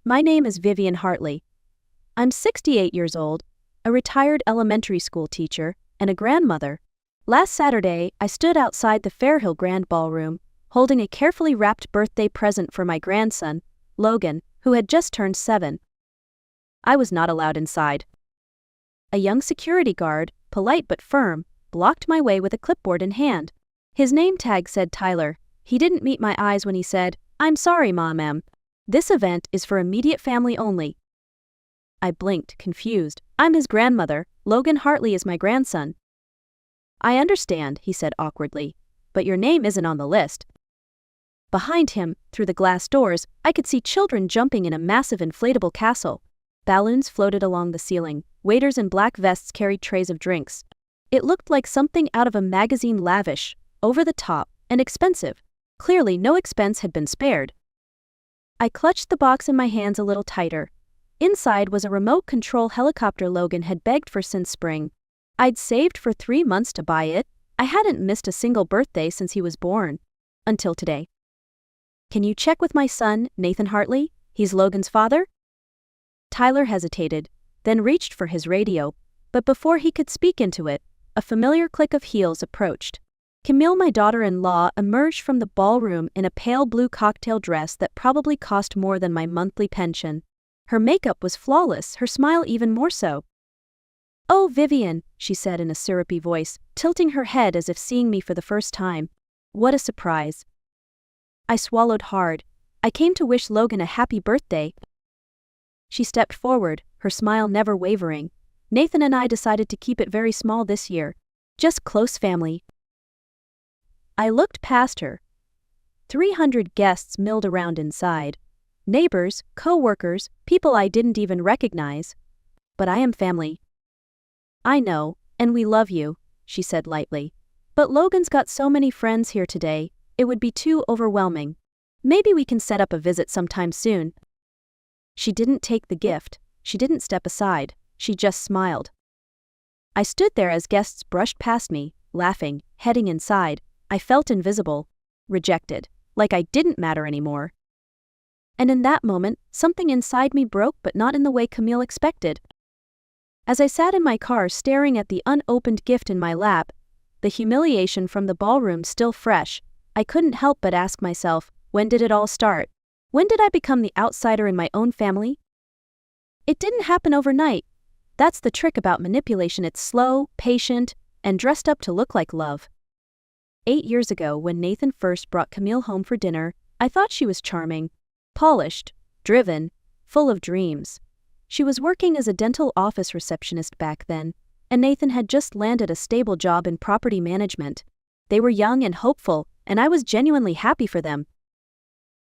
My name is Vivian Hartley. I'm 68 years old, a retired elementary school teacher, and a grandmother. Last Saturday, I stood outside the Fairhill Grand Ballroom, holding a carefully wrapped birthday present for my grandson, Logan, who had just turned 7. I was not allowed inside. A young security guard, polite but firm, blocked my way with a clipboard in hand. His name tag said Tyler. He didn't meet my eyes when he said, "I'm sorry, Ma'am. This event is for immediate family only." I blinked, confused. "I'm his grandmother. Logan Hartley is my grandson." "I understand," he said awkwardly, "but your name isn't on the list." Behind him, through the glass doors, I could see children jumping in a massive inflatable castle. Balloons floated along the ceiling. Waiters in black vests carried trays of drinks. It looked like something out of a magazine, lavish, over the top, and expensive. Clearly, no expense had been spared. I clutched the box in my hands a little tighter. Inside was a remote control helicopter Logan had begged for since spring. I'd saved for 3 months to buy it. I hadn't missed a single birthday since he was born. Until today. "Can you check with my son, Nathan Hartley? He's Logan's father?" Tyler hesitated, then reached for his radio, but before he could speak into it, a familiar click of heels approached. Camille, my daughter-in-law, emerged from the ballroom in a pale blue cocktail dress that probably cost more than my monthly pension. Her makeup was flawless, her smile even more so. "Oh, Vivian," she said in a syrupy voice, tilting her head as if seeing me for the first time. What a surprise. I swallowed hard. I came to wish Logan a happy birthday. She stepped forward, her smile never wavering. "Nathan and I decided to keep it very small this year. Just close family." I looked past her. 300 guests milled around inside. Neighbors, co-workers, people I didn't even recognize. "But I am family." "I know, and we love you," she said lightly. "But Logan's got so many friends here today, it would be too overwhelming. Maybe we can set up a visit sometime soon." She didn't take the gift, she didn't step aside, she just smiled. I stood there as guests brushed past me, laughing, heading inside. I felt invisible, rejected, like I didn't matter anymore. And in that moment, something inside me broke, but not in the way Camille expected. As I sat in my car staring at the unopened gift in my lap, the humiliation from the ballroom still fresh, I couldn't help but ask myself, when did it all start? When did I become the outsider in my own family? It didn't happen overnight. That's the trick about manipulation. It's slow, patient, and dressed up to look like love. 8 years ago, when Nathan first brought Camille home for dinner, I thought she was charming, polished, driven, full of dreams. She was working as a dental office receptionist back then, and Nathan had just landed a stable job in property management. They were young and hopeful, and I was genuinely happy for them.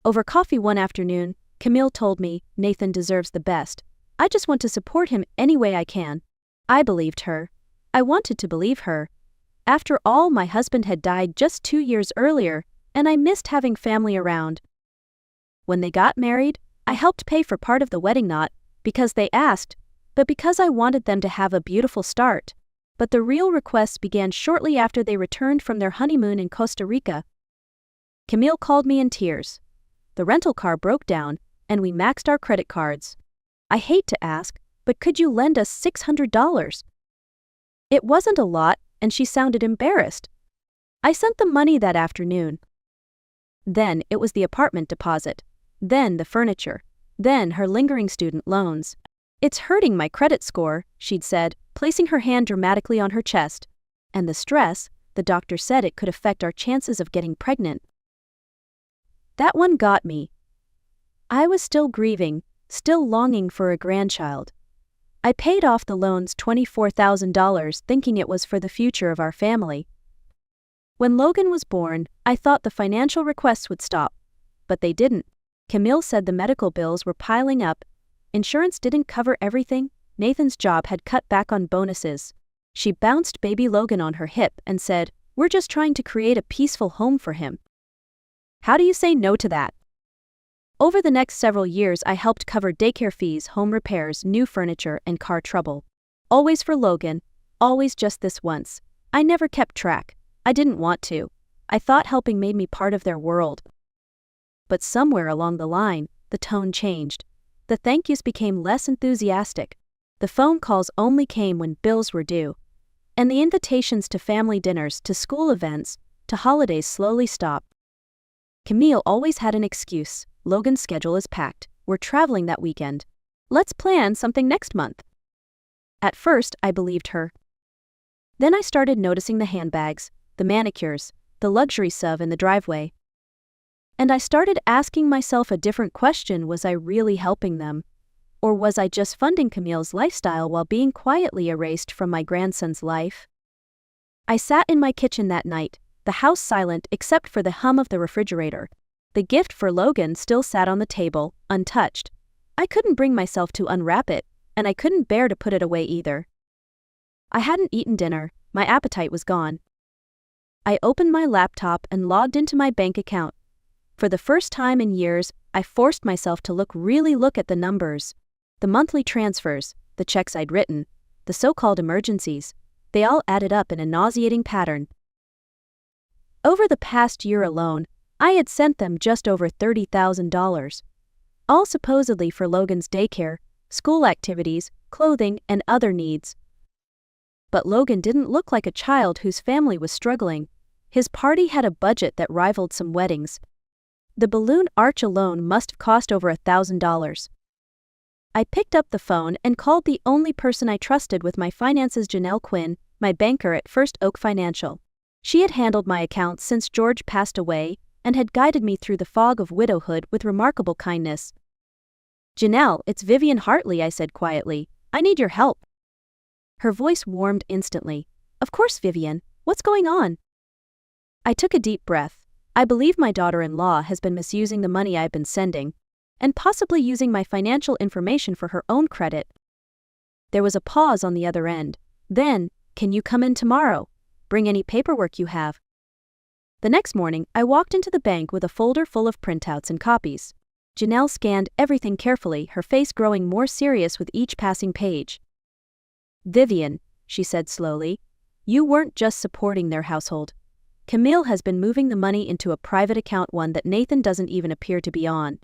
Over coffee one afternoon, Camille told me, "Nathan deserves the best. I just want to support him any way I can." I believed her. I wanted to believe her. After all, my husband had died just 2 years earlier, and I missed having family around. When they got married, I helped pay for part of the wedding, not because they asked, but because I wanted them to have a beautiful start. But the real requests began shortly after they returned from their honeymoon in Costa Rica. Camille called me in tears. The rental car broke down, and we maxed our credit cards. "I hate to ask, but could you lend us $600? It wasn't a lot, and she sounded embarrassed. I sent the money that afternoon. Then it was the apartment deposit. Then the furniture. Then her lingering student loans. "It's hurting my credit score," she'd said, placing her hand dramatically on her chest. "And the stress, the doctor said it could affect our chances of getting pregnant." That one got me. I was still grieving, still longing for a grandchild. I paid off the loans $24,000 thinking it was for the future of our family. When Logan was born, I thought the financial requests would stop. But they didn't. Camille said the medical bills were piling up. Insurance didn't cover everything. Nathan's job had cut back on bonuses. She bounced baby Logan on her hip and said, "We're just trying to create a peaceful home for him." How do you say no to that? Over the next several years, I helped cover daycare fees, home repairs, new furniture, and car trouble. Always for Logan, always just this once. I never kept track. I didn't want to. I thought helping made me part of their world. But somewhere along the line, the tone changed. The thank yous became less enthusiastic. The phone calls only came when bills were due. And the invitations to family dinners, to school events, to holidays slowly stopped. Camille always had an excuse. Logan's schedule is packed. We're traveling that weekend. Let's plan something next month. At first, I believed her. Then I started noticing the handbags, the manicures, the luxury SUV in the driveway. And I started asking myself a different question: was I really helping them? Or was I just funding Camille's lifestyle while being quietly erased from my grandson's life? I sat in my kitchen that night, the house silent except for the hum of the refrigerator. The gift for Logan still sat on the table, untouched. I couldn't bring myself to unwrap it, and I couldn't bear to put it away either. I hadn't eaten dinner, my appetite was gone. I opened my laptop and logged into my bank account. For the first time in years, I forced myself to really look at the numbers. The monthly transfers, the checks I'd written, the so-called emergencies, they all added up in a nauseating pattern. Over the past year alone, I had sent them just over $30,000. All supposedly for Logan's daycare, school activities, clothing, and other needs. But Logan didn't look like a child whose family was struggling. His party had a budget that rivaled some weddings. The balloon arch alone must have cost over $1,000. I picked up the phone and called the only person I trusted with my finances, Janelle Quinn, my banker at First Oak Financial. She had handled my accounts since George passed away and had guided me through the fog of widowhood with remarkable kindness. "Janelle, it's Vivian Hartley," I said quietly. "I need your help." Her voice warmed instantly. "Of course, Vivian. What's going on?" I took a deep breath. I believe my daughter-in-law has been misusing the money I've been sending, and possibly using my financial information for her own credit. There was a pause on the other end. Then, "Can you come in tomorrow? Bring any paperwork you have." The next morning, I walked into the bank with a folder full of printouts and copies. Janelle scanned everything carefully, her face growing more serious with each passing page. "Vivian," she said slowly, "you weren't just supporting their household. Camille has been moving the money into a private account, one that Nathan doesn't even appear to be on."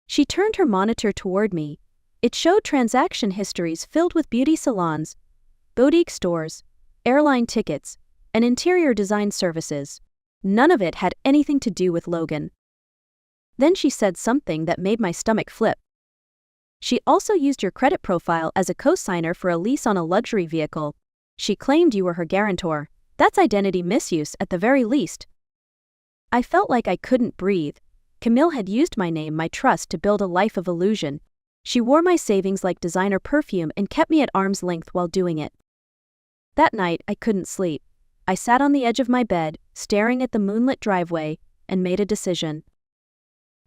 She turned her monitor toward me. It showed transaction histories filled with beauty salons, boutique stores, airline tickets, and interior design services. None of it had anything to do with Logan. Then she said something that made my stomach flip. "She also used your credit profile as a co-signer for a lease on a luxury vehicle. She claimed you were her guarantor. That's identity misuse at the very least." I felt like I couldn't breathe. Camille had used my name, my trust, to build a life of illusion. She wore my savings like designer perfume and kept me at arm's length while doing it. That night, I couldn't sleep. I sat on the edge of my bed, staring at the moonlit driveway, and made a decision.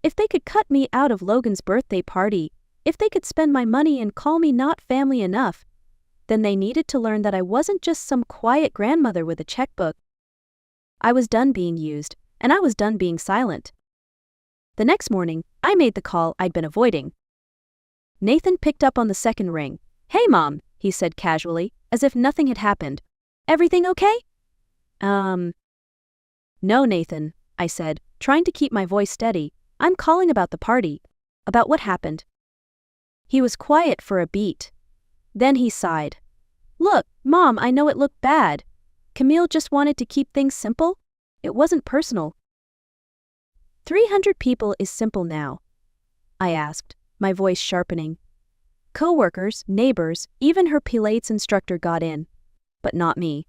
If they could cut me out of Logan's birthday party, if they could spend my money and call me not family enough, then they needed to learn that I wasn't just some quiet grandmother with a checkbook. I was done being used, and I was done being silent. The next morning, I made the call I'd been avoiding. Nathan picked up on the second ring. "Hey, Mom," he said casually, as if nothing had happened. "Everything okay?" No, Nathan," I said, trying to keep my voice steady. "I'm calling about the party. About what happened." He was quiet for a beat. Then he sighed. "Look, Mom, I know it looked bad. Camille just wanted to keep things simple. It wasn't personal." 300 people is simple now?" I asked, my voice sharpening. Co-workers, neighbors, even her Pilates instructor got in. But not me.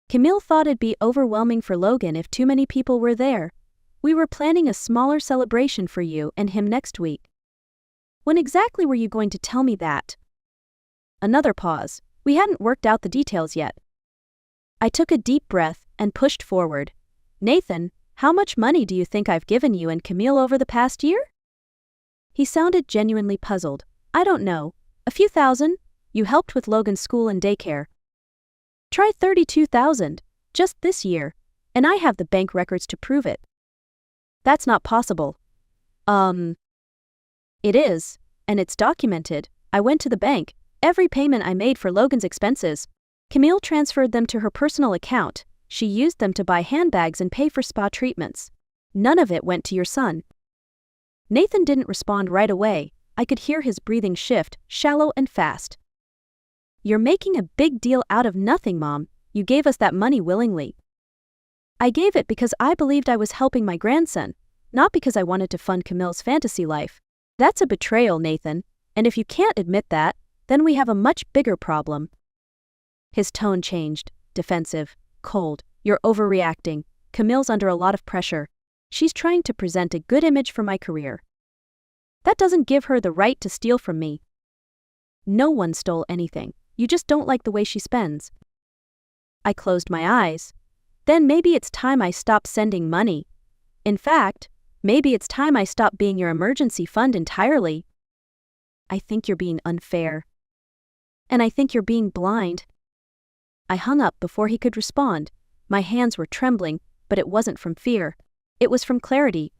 Camille thought it'd be overwhelming for Logan if too many people were there. "We were planning a smaller celebration for you and him next week." "When exactly were you going to tell me that?" Another pause. We hadn't worked out the details yet. I took a deep breath and pushed forward. "Nathan, how much money do you think I've given you and Camille over the past year?" He sounded genuinely puzzled. "I don't know. A few thousand. You helped with Logan's school and daycare." "Try 32,000, just this year, and I have the bank records to prove it." "That's not possible." It is, and it's documented. I went to the bank. Every payment I made for Logan's expenses, Camille transferred them to her personal account. She used them to buy handbags and pay for spa treatments. None of it went to your son." Nathan didn't respond right away. I could hear his breathing shift, shallow and fast. "You're making a big deal out of nothing, Mom. You gave us that money willingly." "I gave it because I believed I was helping my grandson, not because I wanted to fund Camille's fantasy life." "That's a betrayal, Nathan, and if you can't admit that, then we have a much bigger problem." His tone changed, defensive, cold. "You're overreacting. Camille's under a lot of pressure. She's trying to present a good image for my career. That doesn't give her the right to steal from me." "No one stole anything. You just don't like the way she spends." I closed my eyes. "Then maybe it's time I stop sending money. In fact, maybe it's time I stop being your emergency fund entirely." "I think you're being unfair. And I think you're being blind." I hung up before he could respond. My hands were trembling, but it wasn't from fear. It was from clarity.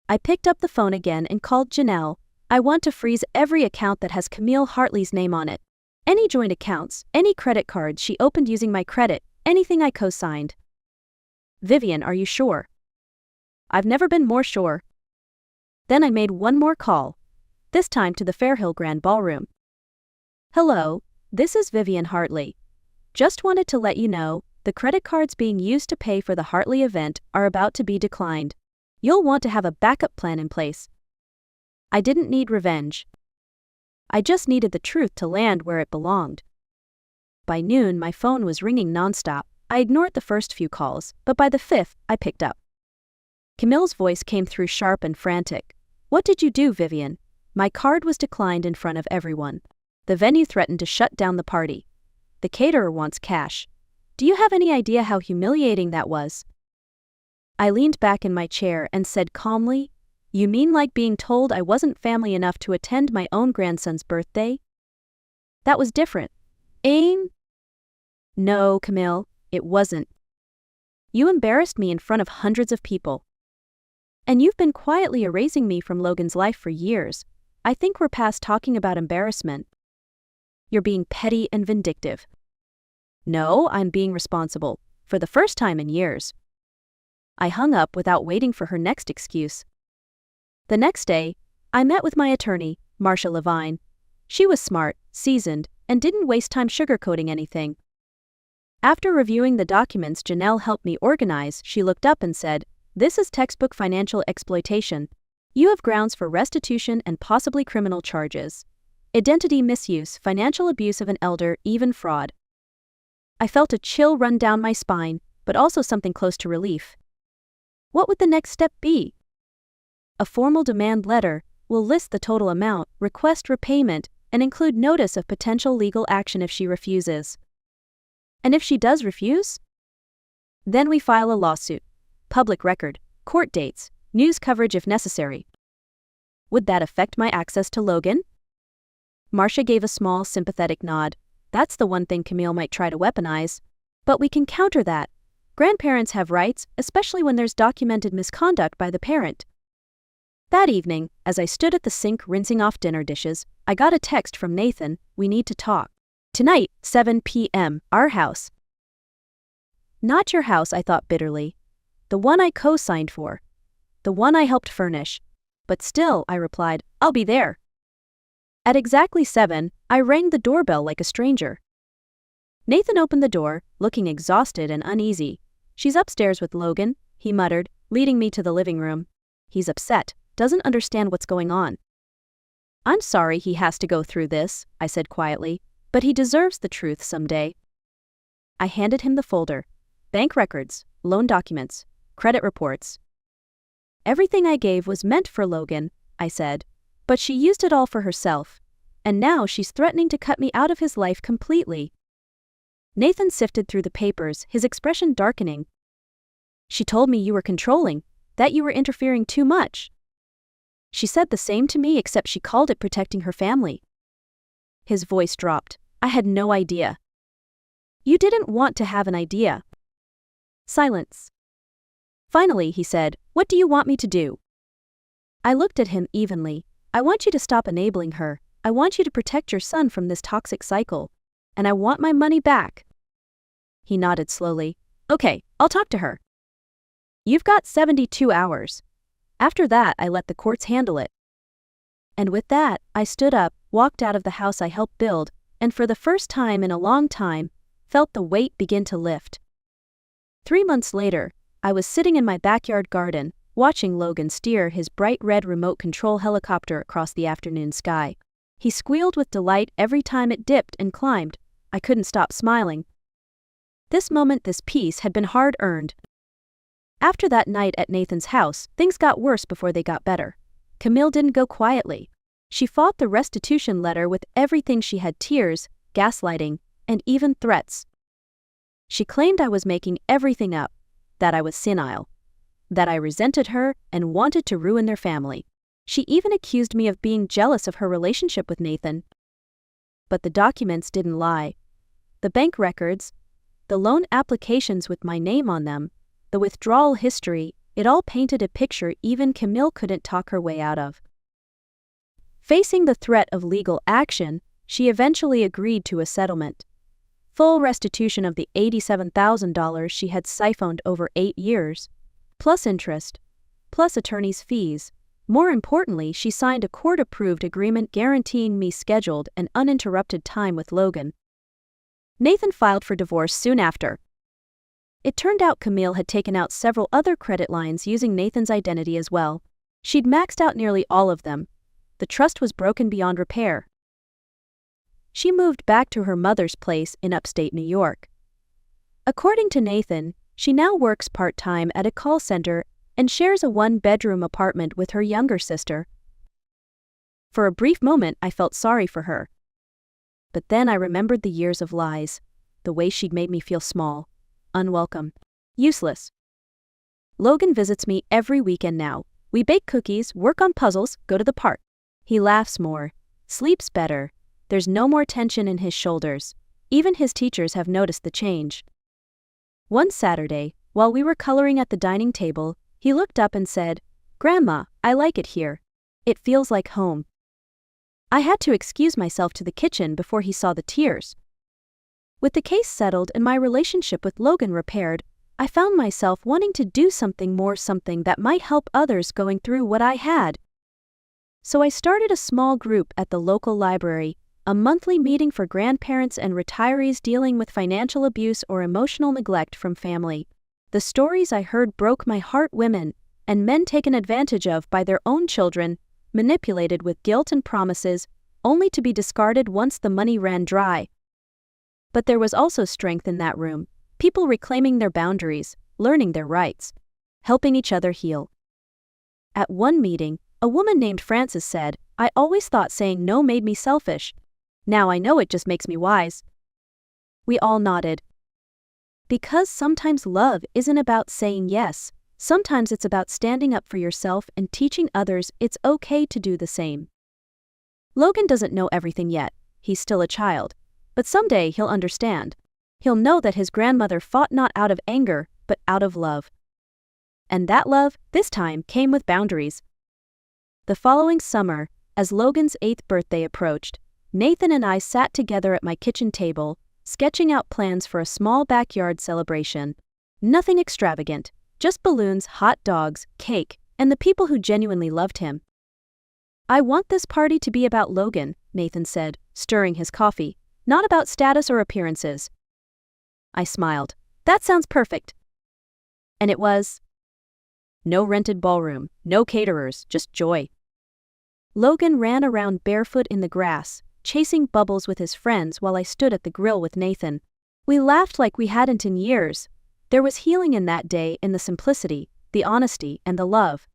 I picked up the phone again and called Janelle. "I want to freeze every account that has Camille Hartley's name on it. Any joint accounts, any credit cards she opened using my credit, anything I co-signed." "Vivian, are you sure?" "I've never been more sure." Then I made one more call, this time to the Fairhill Grand Ballroom. "Hello, this is Vivian Hartley. Just wanted to let you know, the credit cards being used to pay for the Hartley event are about to be declined. You'll want to have a backup plan in place." I didn't need revenge. I just needed the truth to land where it belonged. By noon, my phone was ringing nonstop. I ignored the first few calls, but by the fifth, I picked up. Camille's voice came through sharp and frantic. "What did you do, Vivian? My card was declined in front of everyone. The venue threatened to shut down the party. The caterer wants cash. Do you have any idea how humiliating that was?" I leaned back in my chair and said calmly, "You mean like being told I wasn't family enough to attend my own grandson's birthday? That was different, eh?" "No, Camille, it wasn't. You embarrassed me in front of hundreds of people. And you've been quietly erasing me from Logan's life for years. I think we're past talking about embarrassment. You're being petty and vindictive." "No, I'm being responsible, for the first time in years." I hung up without waiting for her next excuse. The next day, I met with my attorney, Marcia Levine. She was smart, seasoned, and didn't waste time sugarcoating anything. After reviewing the documents Janelle helped me organize, she looked up and said, "This is textbook financial exploitation. You have grounds for restitution and possibly criminal charges. Identity misuse, financial abuse of an elder, even fraud." I felt a chill run down my spine, but also something close to relief. What would the next step be? A formal demand letter will list the total amount, request repayment, and include notice of potential legal action if she refuses. And if she does refuse? Then we file a lawsuit. Public record, court dates, news coverage if necessary. Would that affect my access to Logan? Marcia gave a small, sympathetic nod. That's the one thing Camille might try to weaponize. But we can counter that. Grandparents have rights, especially when there's documented misconduct by the parent. That evening, as I stood at the sink rinsing off dinner dishes, I got a text from Nathan. "We need to talk. Tonight, 7 p.m., our house." Not your house, I thought bitterly. The one I co-signed for. The one I helped furnish. But still, I replied, "I'll be there." At exactly 7, I rang the doorbell like a stranger. Nathan opened the door, looking exhausted and uneasy. "She's upstairs with Logan," he muttered, leading me to the living room. "He's upset, doesn't understand what's going on." "I'm sorry he has to go through this," I said quietly, "but he deserves the truth someday." I handed him the folder. Bank records, loan documents, credit reports. "Everything I gave was meant for Logan," I said, "but she used it all for herself. And now she's threatening to cut me out of his life completely." Nathan sifted through the papers, his expression darkening. "She told me you were controlling, that you were interfering too much." "She said the same to me, except she called it protecting her family." His voice dropped. "I had no idea." "You didn't want to have an idea." Silence. Finally, he said, "What do you want me to do?" I looked at him evenly. "I want you to stop enabling her. I want you to protect your son from this toxic cycle. And I want my money back." He nodded slowly. "Okay, I'll talk to her. You've got 72 hours. After that, I let the courts handle it." And with that, I stood up, walked out of the house I helped build, and for the first time in a long time, felt the weight begin to lift. 3 months later, I was sitting in my backyard garden, watching Logan steer his bright red remote control helicopter across the afternoon sky. He squealed with delight every time it dipped and climbed. I couldn't stop smiling. This moment, this peace, had been hard-earned. After that night at Nathan's house, things got worse before they got better. Camille didn't go quietly. She fought the restitution letter with everything she had: tears, gaslighting, and even threats. She claimed I was making everything up, that I was senile, that I resented her and wanted to ruin their family. She even accused me of being jealous of her relationship with Nathan. But the documents didn't lie. The bank records, the loan applications with my name on them, the withdrawal history, it all painted a picture even Camille couldn't talk her way out of. Facing the threat of legal action, she eventually agreed to a settlement. Full restitution of the $87,000 she had siphoned over 8 years, plus interest, plus attorney's fees. More importantly, she signed a court-approved agreement guaranteeing me scheduled and uninterrupted time with Logan. Nathan filed for divorce soon after. It turned out Camille had taken out several other credit lines using Nathan's identity as well. She'd maxed out nearly all of them. The trust was broken beyond repair. She moved back to her mother's place in upstate New York. According to Nathan, she now works part-time at a call center and shares a 1-bedroom apartment with her younger sister. For a brief moment, I felt sorry for her. But then I remembered the years of lies, the way she'd made me feel small, unwelcome, useless. Logan visits me every weekend now. We bake cookies, work on puzzles, go to the park. He laughs more, sleeps better. There's no more tension in his shoulders. Even his teachers have noticed the change. One Saturday, while we were coloring at the dining table, he looked up and said, "Grandma, I like it here. It feels like home." I had to excuse myself to the kitchen before he saw the tears. With the case settled and my relationship with Logan repaired, I found myself wanting to do something more, something that might help others going through what I had. So I started a small group at the local library, a monthly meeting for grandparents and retirees dealing with financial abuse or emotional neglect from family. The stories I heard broke my heart: women and men taken advantage of by their own children, manipulated with guilt and promises, only to be discarded once the money ran dry. But there was also strength in that room, people reclaiming their boundaries, learning their rights, helping each other heal. At one meeting, a woman named Frances said, "I always thought saying no made me selfish. Now I know it just makes me wise." We all nodded. Because sometimes love isn't about saying yes. Sometimes it's about standing up for yourself and teaching others it's okay to do the same. Logan doesn't know everything yet. He's still a child. But someday he'll understand. He'll know that his grandmother fought not out of anger, but out of love. And that love, this time, came with boundaries. The following summer, as Logan's 8th birthday approached, Nathan and I sat together at my kitchen table, sketching out plans for a small backyard celebration. Nothing extravagant, just balloons, hot dogs, cake, and the people who genuinely loved him. "I want this party to be about Logan," Nathan said, stirring his coffee, "not about status or appearances." I smiled. "That sounds perfect." And it was. No rented ballroom, no caterers, just joy. Logan ran around barefoot in the grass, chasing bubbles with his friends while I stood at the grill with Nathan. We laughed like we hadn't in years. There was healing in that day, in the simplicity, the honesty, and the love.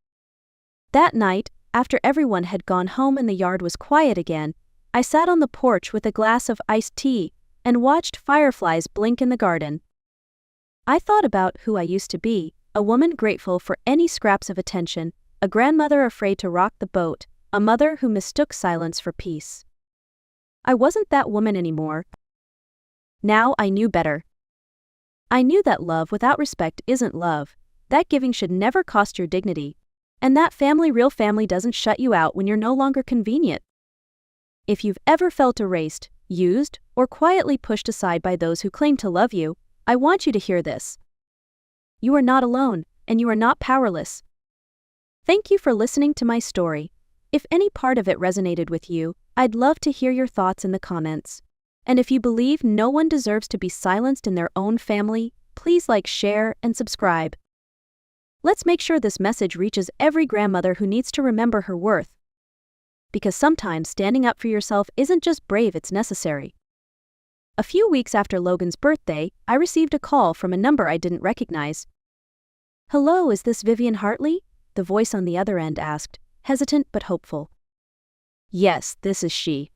That night, after everyone had gone home and the yard was quiet again, I sat on the porch with a glass of iced tea and watched fireflies blink in the garden. I thought about who I used to be, a woman grateful for any scraps of attention, a grandmother afraid to rock the boat, a mother who mistook silence for peace. I wasn't that woman anymore. Now I knew better. I knew that love without respect isn't love, that giving should never cost your dignity, and that real family doesn't shut you out when you're no longer convenient. If you've ever felt erased, used, or quietly pushed aside by those who claim to love you, I want you to hear this. You are not alone, and you are not powerless. Thank you for listening to my story. If any part of it resonated with you, I'd love to hear your thoughts in the comments. And if you believe no one deserves to be silenced in their own family, please like, share, and subscribe. Let's make sure this message reaches every grandmother who needs to remember her worth. Because sometimes standing up for yourself isn't just brave, it's necessary. A few weeks after Logan's birthday, I received a call from a number I didn't recognize. "Hello, is this Vivian Hartley?" the voice on the other end asked, hesitant but hopeful. "Yes, this is she."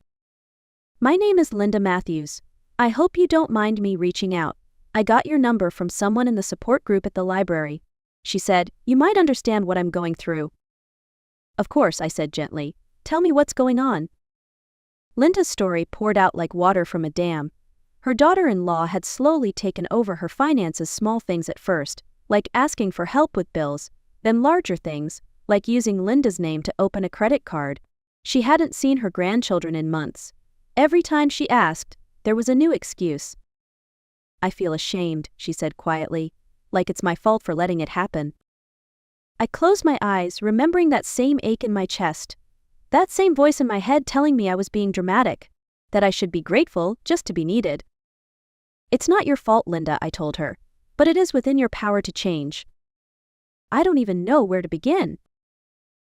"My name is Linda Matthews. I hope you don't mind me reaching out. I got your number from someone in the support group at the library," she said. "You might understand what I'm going through." "Of course," I said gently. "Tell me what's going on." Linda's story poured out like water from a dam. Her daughter-in-law had slowly taken over her finances, small things at first, like asking for help with bills, then larger things, like using Linda's name to open a credit card. She hadn't seen her grandchildren in months. Every time she asked, there was a new excuse. "I feel ashamed," she said quietly, "like it's my fault for letting it happen." I closed my eyes, remembering that same ache in my chest. That same voice in my head telling me I was being dramatic, that I should be grateful just to be needed. "It's not your fault, Linda," I told her, "but it is within your power to change." "I don't even know where to begin."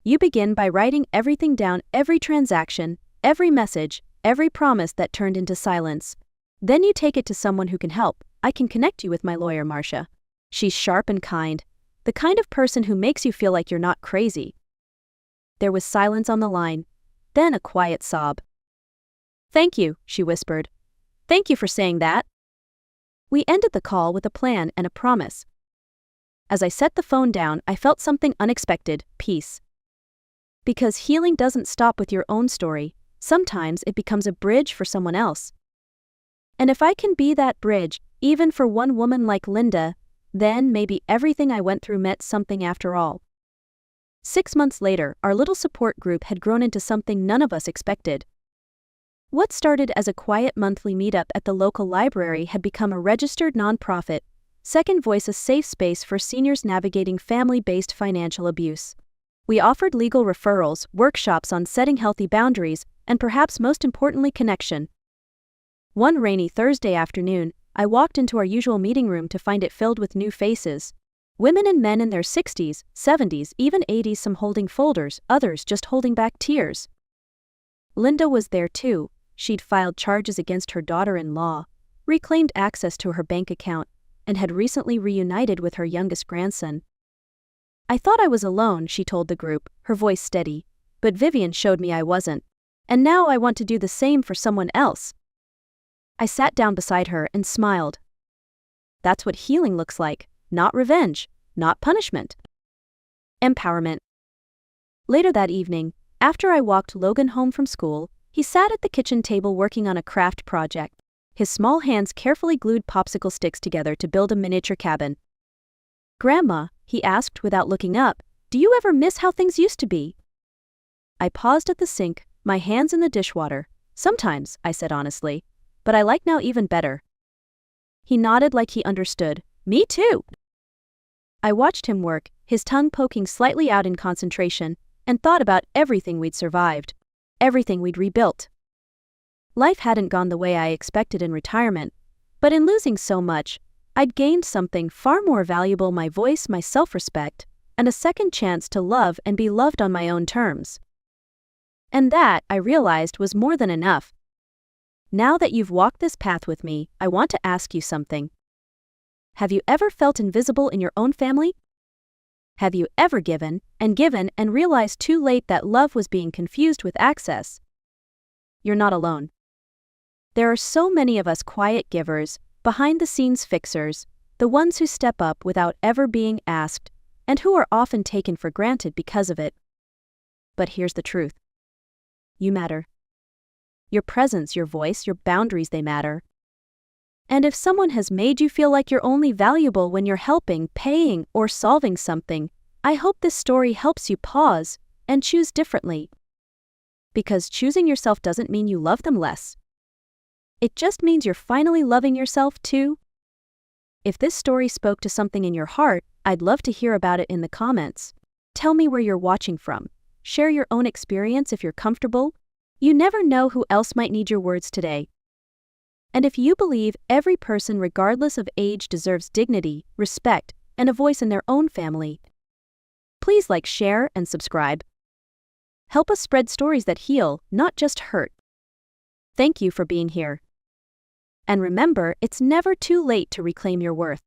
"You begin by writing everything down, every transaction, every message, every promise that turned into silence. Then you take it to someone who can help. I can connect you with my lawyer, Marcia. She's sharp and kind, the kind of person who makes you feel like you're not crazy." There was silence on the line, then a quiet sob. "Thank you," she whispered. "Thank you for saying that." We ended the call with a plan and a promise. As I set the phone down, I felt something unexpected: peace. Because healing doesn't stop with your own story, sometimes it becomes a bridge for someone else. And if I can be that bridge, even for one woman like Linda, then maybe everything I went through meant something after all. 6 months later, our little support group had grown into something none of us expected. What started as a quiet monthly meetup at the local library had become a registered nonprofit, Second Voice, a safe space for seniors navigating family-based financial abuse. We offered legal referrals, workshops on setting healthy boundaries, and perhaps most importantly, connection. One rainy Thursday afternoon, I walked into our usual meeting room to find it filled with new faces. Women and men in their 60s, 70s, even 80s, some holding folders, others just holding back tears. Linda was there too. She'd filed charges against her daughter-in-law, reclaimed access to her bank account, and had recently reunited with her youngest grandson. "I thought I was alone," she told the group, her voice steady, "but Vivian showed me I wasn't. And now I want to do the same for someone else." I sat down beside her and smiled. That's what healing looks like, not revenge, not punishment. Empowerment. Later that evening, after I walked Logan home from school, he sat at the kitchen table working on a craft project. His small hands carefully glued popsicle sticks together to build a miniature cabin. "Grandma," he asked without looking up, "do you ever miss how things used to be?" I paused at the sink, my hands in the dishwater. "Sometimes," I said honestly, "but I like now even better." He nodded like he understood. "Me too." I watched him work, his tongue poking slightly out in concentration, and thought about everything we'd survived, everything we'd rebuilt. Life hadn't gone the way I expected in retirement, but in losing so much, I'd gained something far more valuable: my voice, my self-respect, and a second chance to love and be loved on my own terms. And that, I realized, was more than enough. Now that you've walked this path with me, I want to ask you something. Have you ever felt invisible in your own family? Have you ever given and realized too late that love was being confused with access? You're not alone. There are so many of us quiet givers, behind-the-scenes fixers, the ones who step up without ever being asked, and who are often taken for granted because of it. But here's the truth. You matter. Your presence, your voice, your boundaries, they matter. And if someone has made you feel like you're only valuable when you're helping, paying, or solving something, I hope this story helps you pause and choose differently. Because choosing yourself doesn't mean you love them less. It just means you're finally loving yourself too. If this story spoke to something in your heart, I'd love to hear about it in the comments. Tell me where you're watching from. share your own experience if you're comfortable. You never know who else might need your words today. And if you believe every person, regardless of age, deserves dignity, respect, and a voice in their own family, please like, share, and subscribe. Help us spread stories that heal, not just hurt. Thank you for being here. And remember, it's never too late to reclaim your worth.